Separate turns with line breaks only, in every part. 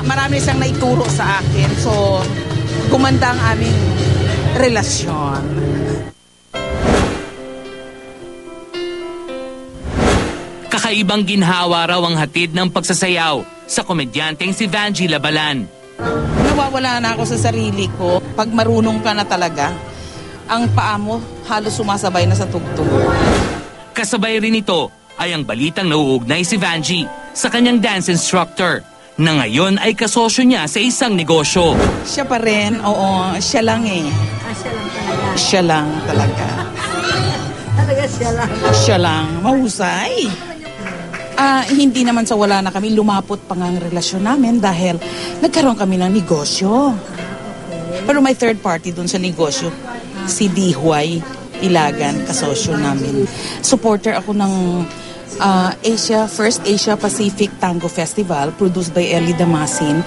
marami siyang naituro sa akin. So, gumanda ang aming relasyon.
Kakaibang ginhawa raw ang hatid ng pagsasayaw sa komedyanteng si Vanjie Labalan.
Nawawala na ako sa sarili ko. Pag marunong ka na talaga, ang paa mo halos sumasabay na sa tugtog.
Kasabay rin ito ay ang balitang nauugnay si Vanjie sa kanyang dance instructor na ngayon ay kasosyo niya sa isang negosyo.
Siya pa rin, oo, siya lang eh.
Siya lang talaga.
Siya lang talaga.
Talaga siya lang.
Siya lang, mahusay. Hindi naman sa wala na kami, lumapot pa nga ang relasyon namin dahil nagkaroon kami ng negosyo. Pero may third party dun sa negosyo, si Dihuay Ilagan, kasosyo namin. Supporter ako ng First Asia Pacific Tango Festival produced by Ellie Damasin,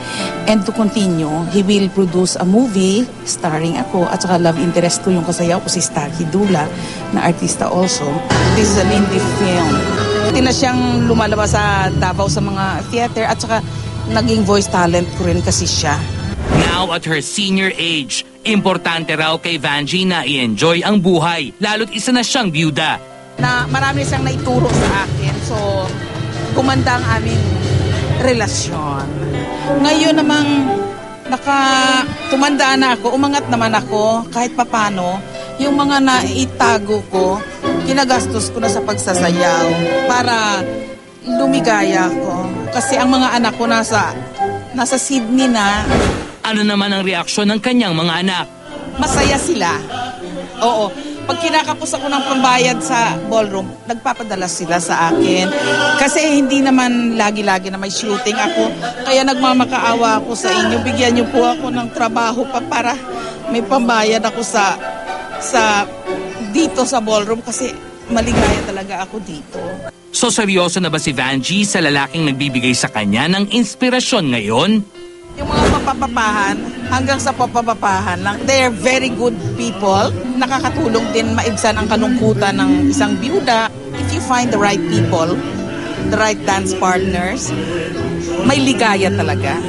and to continue, he will produce a movie starring ako at saka love interest ko yung kasayaw ko si Starkey Dula na artista also. This is an indie film. Hindi na siyang lumalabas sa Davao sa mga theater at saka naging voice talent ko rin kasi siya.
Now at her senior age, importante raw kay Vanjie na i-enjoy ang buhay, lalo't isa na siyang byuda.
Na marami siyang naituro sa akin, so gumanda ang aming relasyon. Ngayon namang tumanda na ako, umangat naman ako kahit papano, yung mga naitago ko, kinagastos ko na sa pagsasayaw para lumigaya ko. Kasi ang mga anak ko nasa Sydney na.
Ano naman ang reaksyon ng kanyang mga anak?
Masaya sila. Oo. Pag kinakapos ako ng pambayad sa ballroom, nagpapadala sila sa akin. Kasi hindi naman lagi-lagi na may shooting ako. Kaya nagmamakaawa ako sa inyo. Bigyan niyo po ako ng trabaho pa para may pambayad ako sa dito sa ballroom kasi maligaya talaga ako dito.
So seryoso na ba si Vanjie sa lalaking nagbibigay sa kanya ng inspirasyon ngayon?
Yung mga papapapahan, hanggang sa papapapahan lang, they're very good people. Nakakatulong din maibsan ang kalungkutan ng isang byuda. If you find the right people, the right dance partners, may ligaya talaga.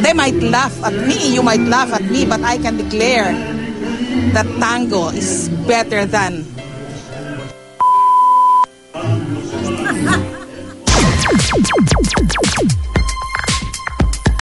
They might laugh at me, you might laugh at me, but I can declare that tango is better than